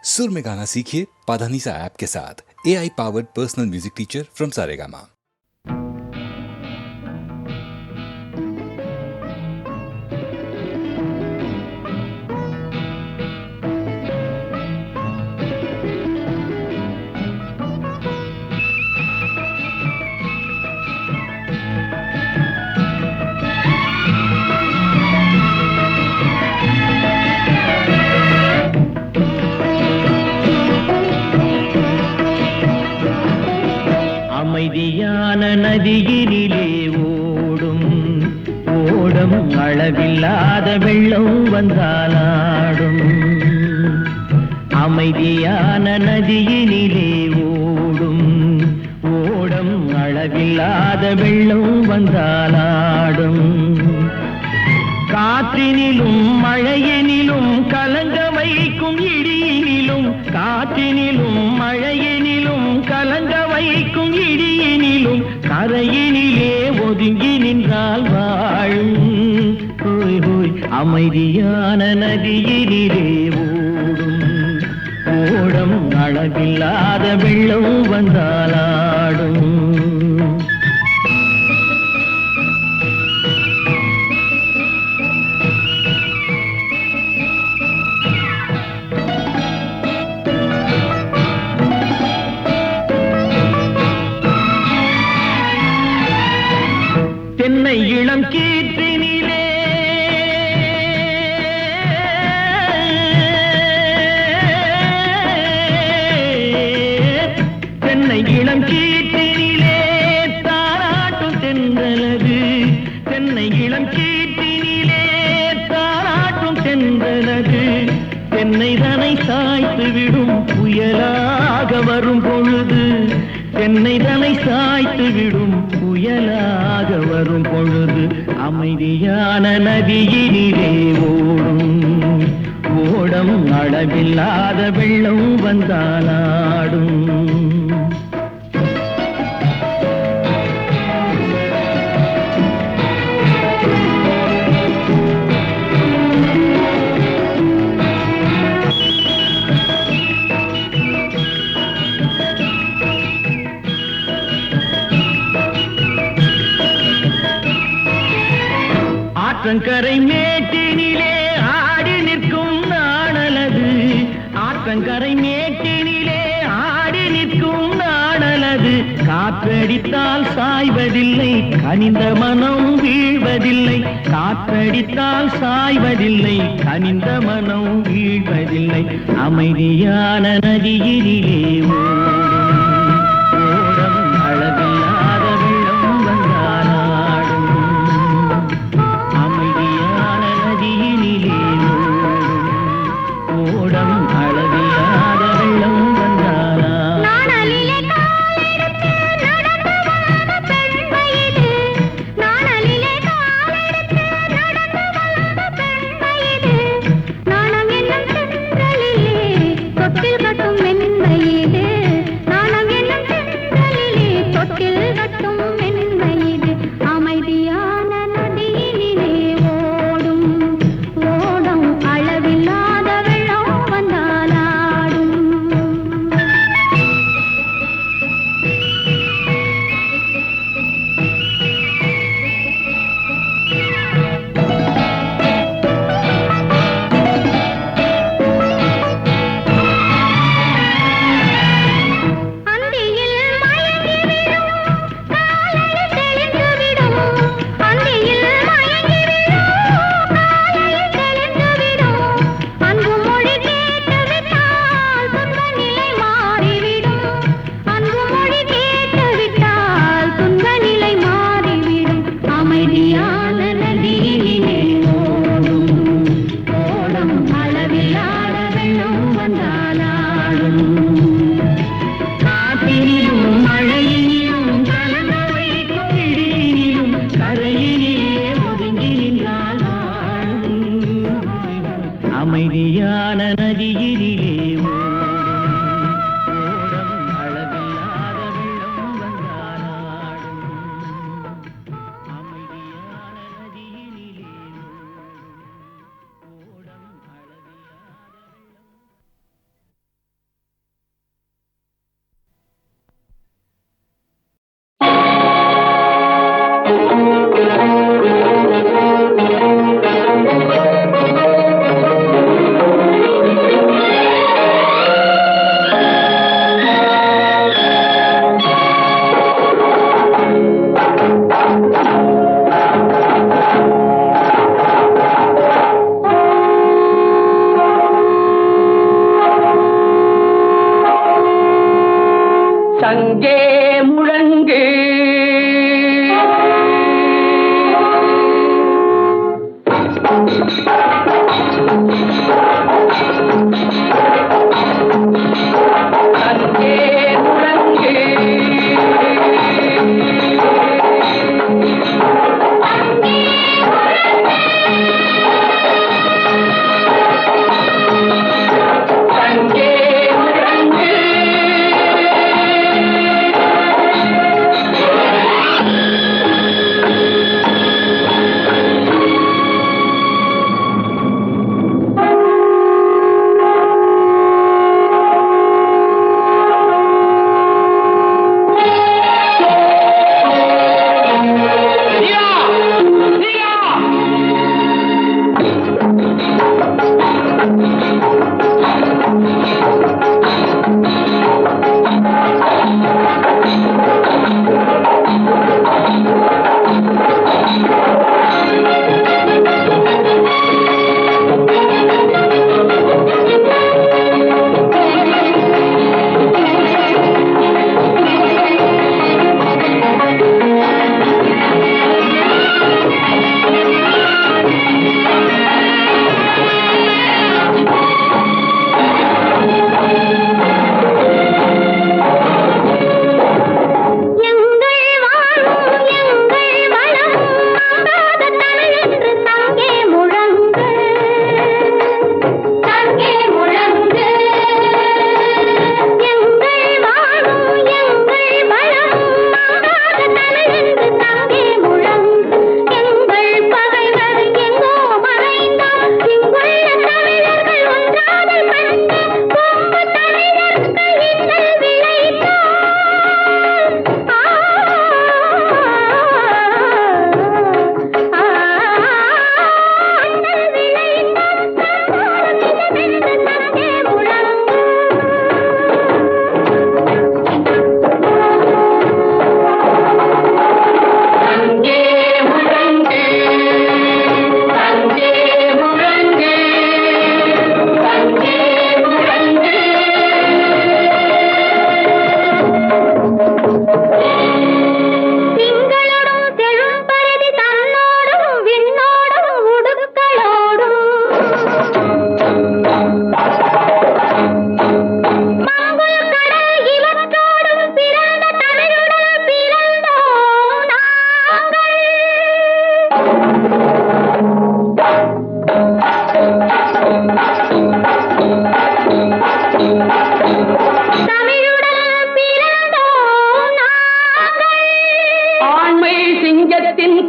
सुर में गाना सीखिए पाधानीसा ऐप के साथ। AI powered personal music teacher from Saregama. அமைதியான நதியினிலே ஓடும் ஓடம் அளவில்லாத வெள்ளம் வந்தாலாடும். அமைதியான நதியினிலே ஓடும் ஓடம் அளவில்லாத வெள்ளம் வந்தாலாடும். காற்றினிலும் மழையினிலும் கலங்க வைக்கும் இடியினிலும், காற்றினிலும் மழையினிலும் கலங்க வைக்கும் இடியினிலும் கரையினிலே ஒதுங்கி நின்றால் வாழும். ஹோய் ஹோய் அமைதியான நதியினிலே ஓடும் ஓடம் அளவில்லாத வெள்ளம் வந்தாலாடும். தென்னை இளம் கீற்றினிலே தென்னை இளம் கீற்றினிலே தாராட்டும் தென்றலது. தென்னை இளம் கீற்றினிலே தாராட்டும் தென்றலது. தென்னை தனை சாய்த்து விடும் புயலாக வரும் பொழுது, தென்னை தனை சாய்த்து விடும் புயலாக வரும் பொழுது அமைதியான நதியினிலே ஓடும் ஓடம் அளவில்லாத வெள்ளம் வந்தாலாடும். ஆற்றங்கரை மேட்டினிலே ஆடி நிற்கும் நாணலது. ஆற்றங்கரை மேட்டினிலே ஆடி நிற்கும் நாணலது. காற்றடித்தால் சாய்வதில்லை, கனிந்த மனம் வீழ்வதில்லை. காற்றடித்தால் சாய்வதில்லை, கனிந்த மனம் வீழ்வதில்லை. அமைதியான நதியினிலே ஓடம் அளவில்லாத வெள்ளம் வந்தாலாடும். அமைதியான நதியினிலே ஓடம் அளவில்லாத வெள்ளம் வந்தாலாடும். அளவில்லாத வெள்ளம் வந்தாலாடும். தங்கே முழங்கு தங்கே முழங்கு தங்கே முழங்கு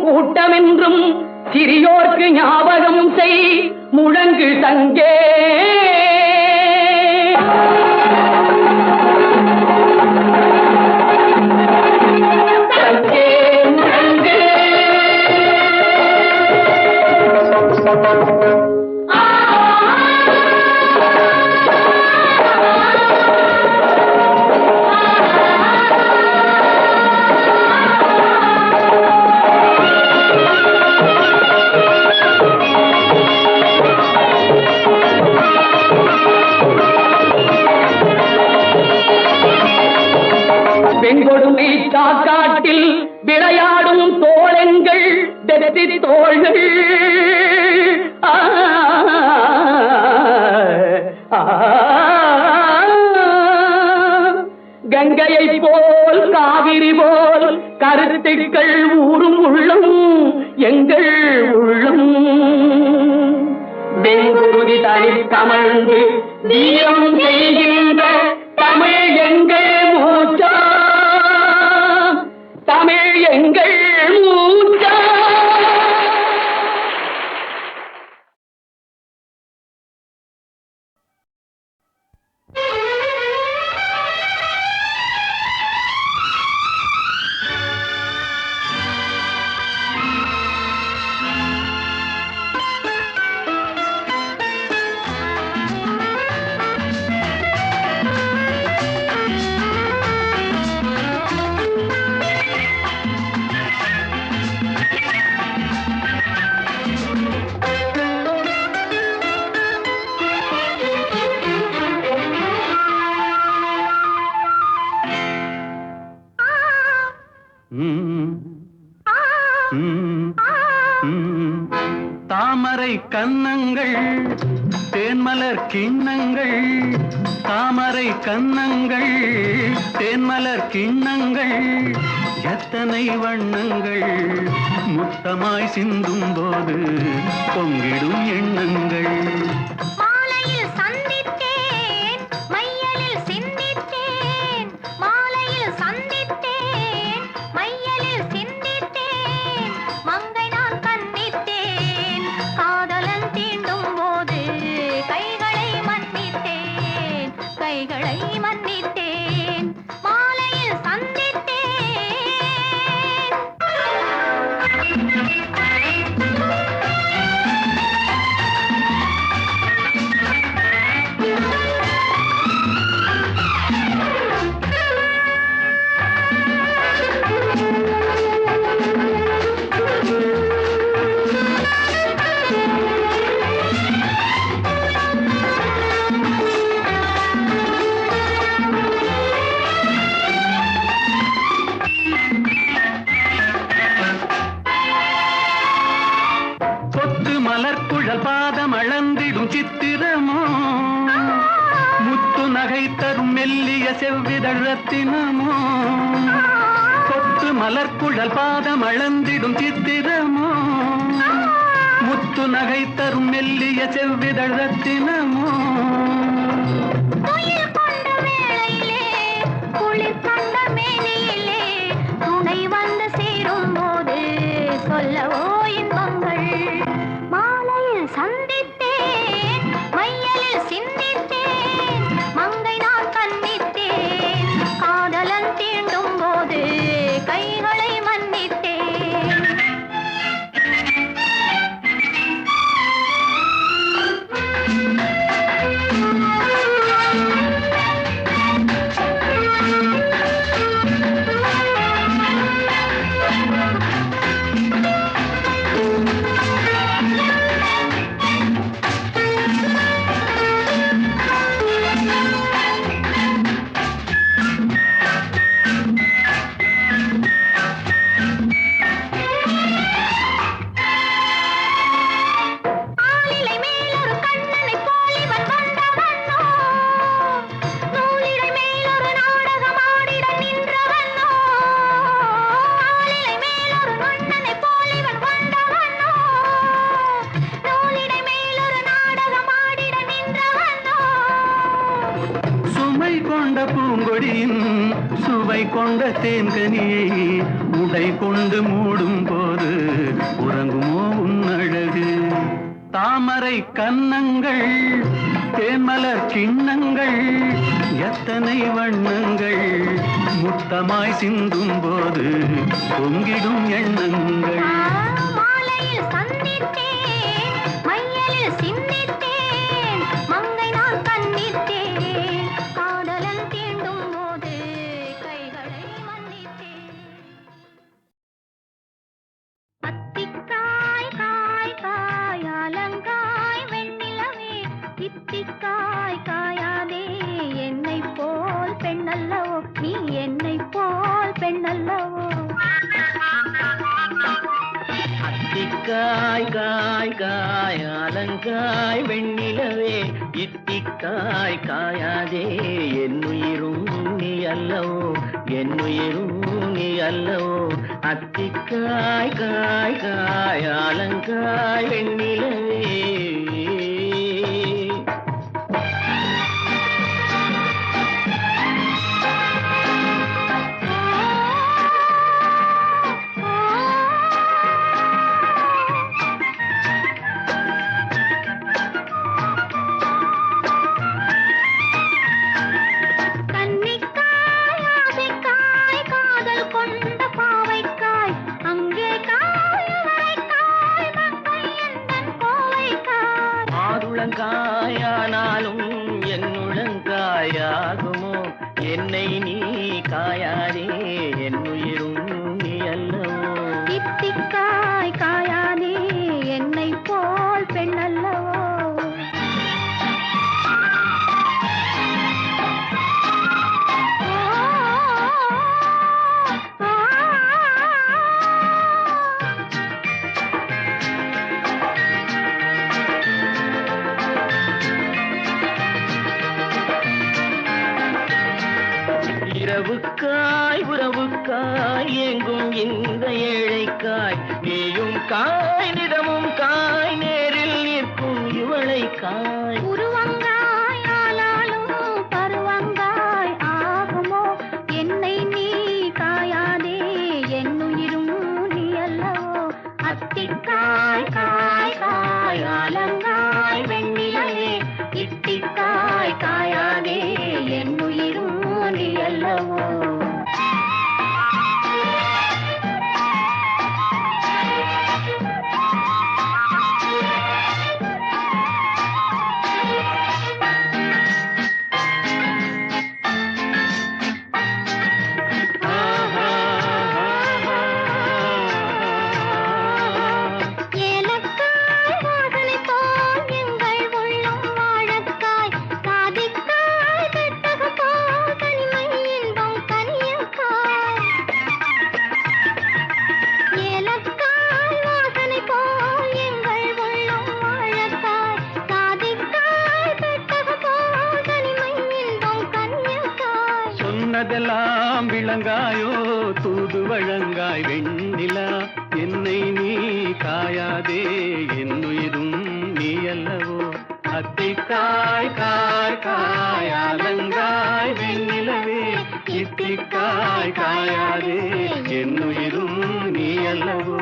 கூட்டமென்றும் சிறியோர்க்கு ஞாபகம் செய் முழங்கு தங்கே தங்கே முழங்கு பெண்கொடுமை சாக்காட்டில் விளையாடும் தோழங்கள் தெத்தி தோள்கள் கங்கையை போல் காவிரி போல் கருத்துக்கள் ஊரும் உள்ளம் எங்கள் உள்ளம் வெங்குருதி தனில் கமழ்ந்து வீரம் செய்கின்ற தமிழ் எங்கள் மூச்சா தமிழ் எங்கள் மூச்சா கன்னங்கள் தேன்மலர் கிண்ணங்கள் தாமரை கன்னங்கள் தேன்மலர் கிண்ணங்கள் எத்தனை வண்ணங்கள் முத்தமாய் சிந்தும் போது பொங்கிடும் எண்ணங்கள் மாலையில் சந்தித்தேன் மையலில் சிந்தித்தேன் மாலையில் சந்தித்தேன் மையலில் சிந்தித்தேன் மங்கை நான் கண்ணித்தேன் காதலன் தீண்டும் போது கைகளை மன்னித்தேன் மாலையில் சந்தித்தேன் மலர்குழல் பாதம் அளந்திடும் சித்திரமோ முத்து நகை தரும் மெல்லிய செவ்விதழ் ரத்தினமோ கொத்து மலர்குழல் பாதம் அளந்திடும் சித்திரமோ முத்து நகை தரும் மெல்லிய செவ்விதழ் ரத்தினமோ துணை வந்து சேரும் போது சொல்லவோ இன்பங்கள் மாலையில் சந்தித்தேன் மையலில் சிந்தித்தேன் மங்கை நான் கண்ணித்தேன் காதலன் தீண்டும் போது கைகளை மன்னித்தேன் பூங்கொடியின் சுவை கொண்ட தேன்கனியை உடை கொண்டு மூடும் போது உறங்குமோ உன்னழகு தாமரை கன்னங்கள் தேன்மலர் கிண்ணங்கள் எத்தனை வண்ணங்கள் முத்தமாய் சிந்தும் போது பொங்கிடும் எண்ணங்கள் மாலையில் சந்தித்தேன் மையலில் சிந்தித்தேன் மங்கை நான் கண்ணித்தேன் காதலன் தீண்டும் போது கைகளை மன்னித்தேன் அத்திக்காய் காய் காய் அலங்காய் வெண்ணிலவே இத்திக்காய் காயாதே என்னை போல் பெண்ணல்லவோ நீ என்னை போல் பெண்ணல்லவோ அத்திக்காய் காய் காய் அலங்காய் வெண்ணிலவே இத்திக்காய் காயாதே என்னுயிரும் நீ அல்லவோ என்னுயிரும் நீ அல்லவோ அத்திக்காய் காய் காய் அலங்காய் வெண்ணிலவே காயானாலும் என்னுளங்காயாகுமோ என்னை நீ காயாதே என்னுயிரும் நீ அல்லவோ இத்திக்காய் காயாதே என்னை போல் பெண்ணல்லவோ இரவுக்காய் உறவுக்காய் எங்கும் இந்த ஏழைக்காய் நீயும் காய் நிதமும் காய் நேரில் நிற்கும் இவளை காய் உருவங்காய் ஆனாலும் பருவங்காய் ஆகுமோ என்னை நீ காயாதே என்னுயிரும் நீ அல்லவோ அத்திக்காய் காய் காய் ஆலங்காய் வெண்ணிலவே இத்திக்காய் காயாதே என்னுயிரும் நீ அல்லவோ சொன்னதெல்லாம் விளங்காயோ தூது வழங்காய் வெண்ணிலா என்னை நீ காயாதே என்னுயிரும் நீ அல்லவோ அத்திக்காய் காய் காய் அலங்காய் வெண்ணிலவே இத்திக்காய் காயாதே என்னுயிரும் நீ அல்லவோ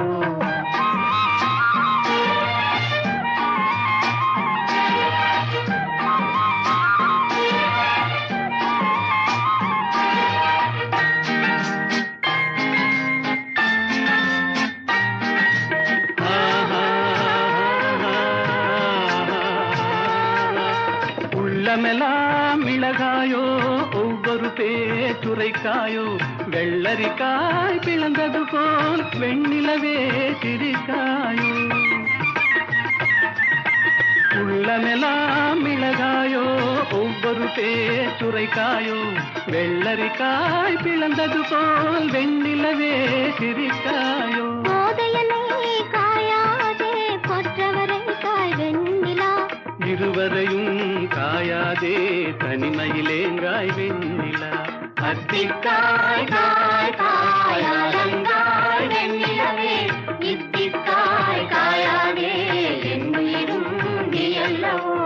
உள்ளமெல்லாம் மிளகாயோ ஒவ்வொரு பேச்சுரைக்காயோ வெள்ளரிக்காய் பிளந்தது போல் வெண்ணிலவே சிரிக்காயோ உள்ளமெல்லாம் மிளகாயோ ஒவ்வொரு பேச்சுரைக்காயோ வெள்ளரிக்காய் பிளந்தது போல் வெண்ணிலவே சிரிக்காயோ காயாதே கொற்றவரை காய் வெண்ணிலா இருவரையும் காயாதே தனிமையிலேங்காய் வெண்ணிலா அத்திக்காய் காய் காய் அலங்காய் வெண்ணிலவே இத்திக்காய் காயாதே என்னுயிரும் நீ அல்லவோ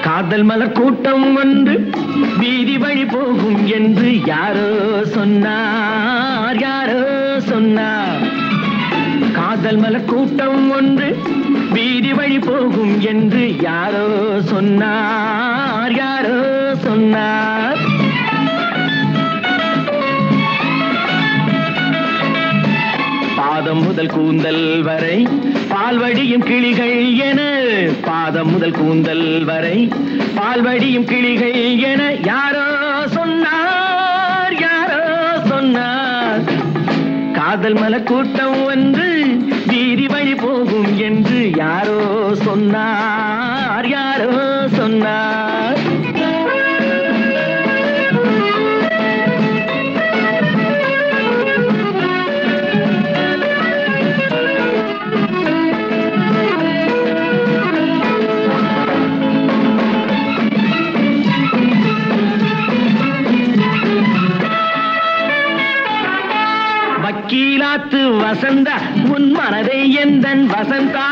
காதல் மலர் கூட்டம் ஒன்று வீதி வழி போகும் என்று யாரோ சொன்னார் யாரோ சொன்னார் காதல் மலர் கூட்டம் ஒன்று வீதி வழி போகும் என்று யாரோ சொன்னார் யாரோ சொன்னார் பாதம் முதல் கூந்தல் வரை பால்வடியும் கிளிகள் என பாதம் முதல் கூந்தல் வரை பால்வடியும் கிளிகள் என யாரோ சொன்னார் யாரோ சொன்னார் காதல் மலர் கூட்டம் ஒன்று வீதி வழி போகும் என்று யாரோ சொன்னார் யாரோ சொன்னார் வக்கீலாத்து வசந்தா உன் மனதை எந்தன் வசந்தா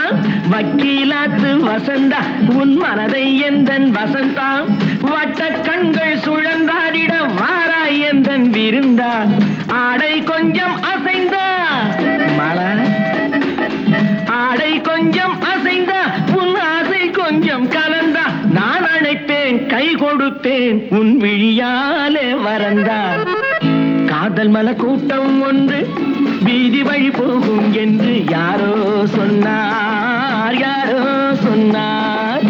வக்கீலாத்து வசந்தா உன் மனதை எந்தன் வசந்தா வட்ட கண்கள் சுழந்தாடிட வாராய் எந்தன் விருந்தா ஆடை கொஞ்சம் அசைந்தா மழை ஆடை கொஞ்சம் அசைந்தா உன் ஆசை கொஞ்சம் கலந்தா நான் அழைப்பேன் கை கொடுப்பேன் உன் விழியாலே வரந்தா காதல் மலர் கூட்டம் ஒன்று வீதி வழி போகும் என்று யாரோ சொன்னார் யாரோ சொன்னார்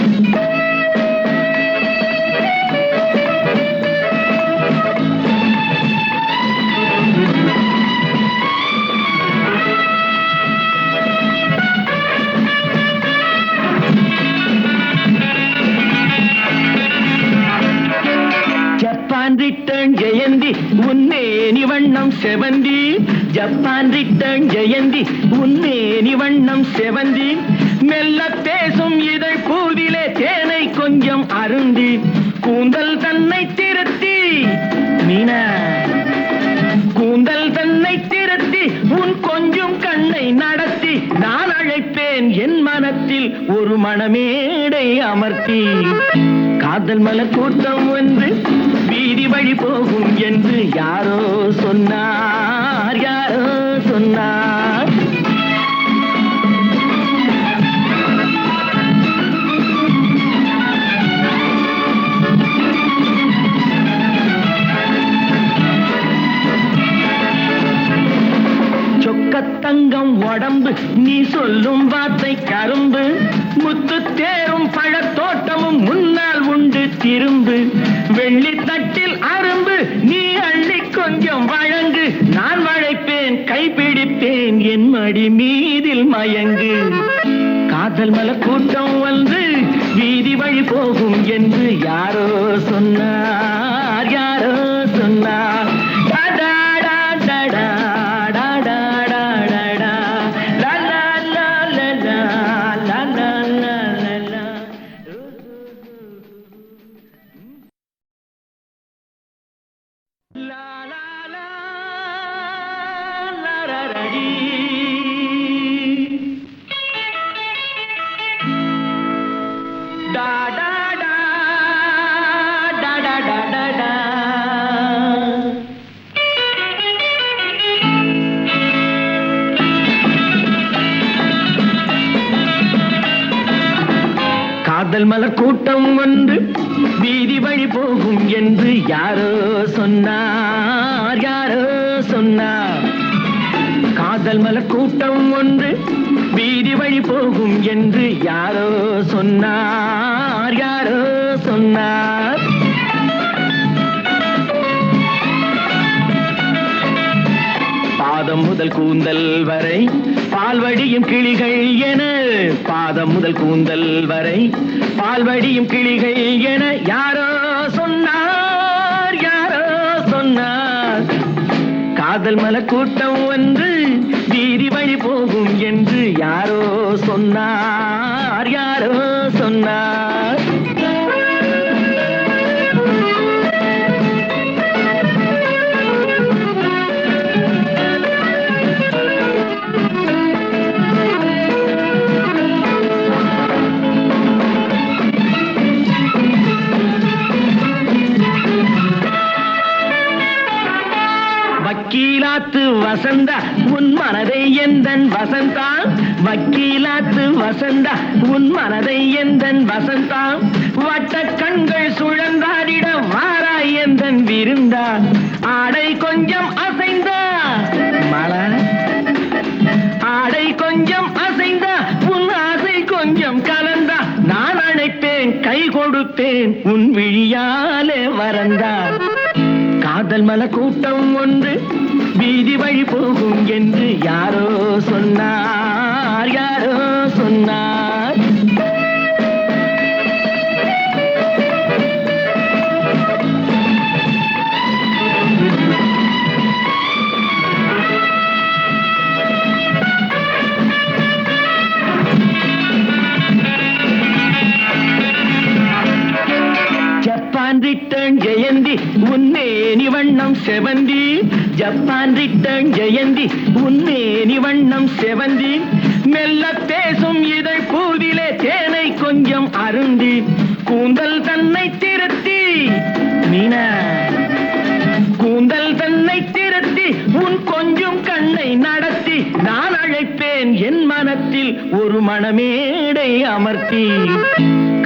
வண்ணம் செவந்தி ஜப்பான் ரிட்டர்ன் ஜெயந்தி உன்னேனி வண்ணம் செவந்தி மெல்ல பேசும் இதழ் பூவிலே தேனை கொஞ்சம் அருந்தி கூந்தல் தன்னை திருத்தி மீனா கூந்தல் தன்னை திருத்தி உன் கொஞ்சம் கண்ணை நடத்தி நான் அழைப்பேன் என் மனத்தில் ஒரு மணமேடை அமர்த்தி காதல் மலர் கூட்டம் ஒன்று வீதி வழி போகும் என்று யாரோ சொன்னார் யாரோ சொன்னார் தங்கம் உடம்பு நீ சொல்லும் வார்த்தை கரும்பு முத்து தேரும் பழத்தோட்டமும் முன்னால் உண்டு திரும்பு வெள்ளி தட்டில் அரும்பு நீ அள்ளி கொஞ்சம் வழங்கு நான் வளைப்பேன் கைப்பிடிப்பேன் என் மடி மீதில் மயங்கு காதல் மலர் கூட்டம் வந்து வீதி வழி போகும் என்று யாரோ சொன்னார் யாரோ சொன்னார் காதல் மலர் கூட்டம் ஒன்று வீதி வழி போகும் என்று யாரோ சொன்னார் யாரோ சொன்னார் காதல் மலர் கூட்டம் ஒன்று வீதி வழி போகும் என்று யாரோ சொன்னார் யாரோ சொன்னார் பாதம் முதல் கூந்தல் வரை பால்வடியும் கிளிகள் என பாதம் முதல் கூந்தல் வரை பால்வடியும் கிளிகள் என யாரோ சொன்னார் யாரோ சொன்னார் காதல் மலர் கூட்டம் ஒன்று வீதி வழி போகும் என்று யாரோ சொன்னார் யாரோ சொன்னார் வக்கீலாத்து வசந்தா உன் மனதை எந்தன் வசந்தா வக்கீலாத்து வசந்தா உன் மனதை எந்தன் வசந்தா வட்ட கண்கள் சுழந்தாடிட வாராய் எந்தன் விருந்தா ஆடை கொஞ்சம் அசைந்தா மலா ஆடை கொஞ்சம் அசைந்தா உன் ஆசை கொஞ்சம் கலந்தா நான் அழைப்பேன் கை கொடுப்பேன் உன் விழியாலே வரந்தா காதல் மலர் கூட்டம் ஒன்று வீதி வழி போகும் என்று யாரோ சொன்னார் யாரோ சொன்னார் ஜப்பான் ரிட்டர்ன் ஜெயந்தி உன்னேனி வண்ணம் செவந்தி ஜப்பான் ரிட்டர்ன் ஜெயந்தி உன்னேனி வண்ணம் செவந்தி மெல்ல பேசும் இதழ் பூவிலே தேனை கொஞ்சம் அருந்தி கூந்தல் தன்னை திருத்தி மீனா கூந்தல் தன்னை திருத்தி உன் கொஞ்சம் கண்ணை நடத்தி நான் அழைப்பேன் என் மனத்தில் ஒரு மணமேடை அமர்த்தி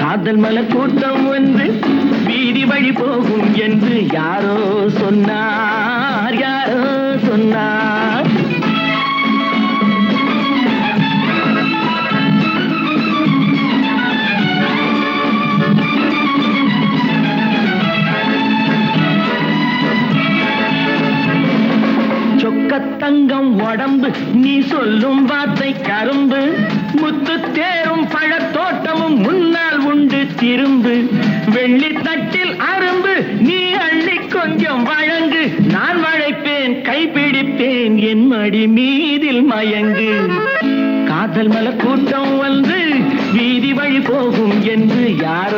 காதல் மலர் கூட்டம் ஒன்று வீதி வழி போகும் என்று யாரோ சொன்னார் யாரோ சொன்னார் தங்கம் உடம்பு நீ சொல்லும் வார்த்தை கரும்பு முத்து தேரும் பழத்தோட்டமும் முன்னால் உண்டு திரும்பு வெள்ளி தட்டில் அரும்பு நீ அள்ளி கொஞ்சம் வழங்கு நான் வளைப்பேன் கைப்பிடிப்பேன் என் மடி மீதில் மயங்கு. காதல் மலை கூட்டம் வந்து வீதி வழி போகும் என்று யார்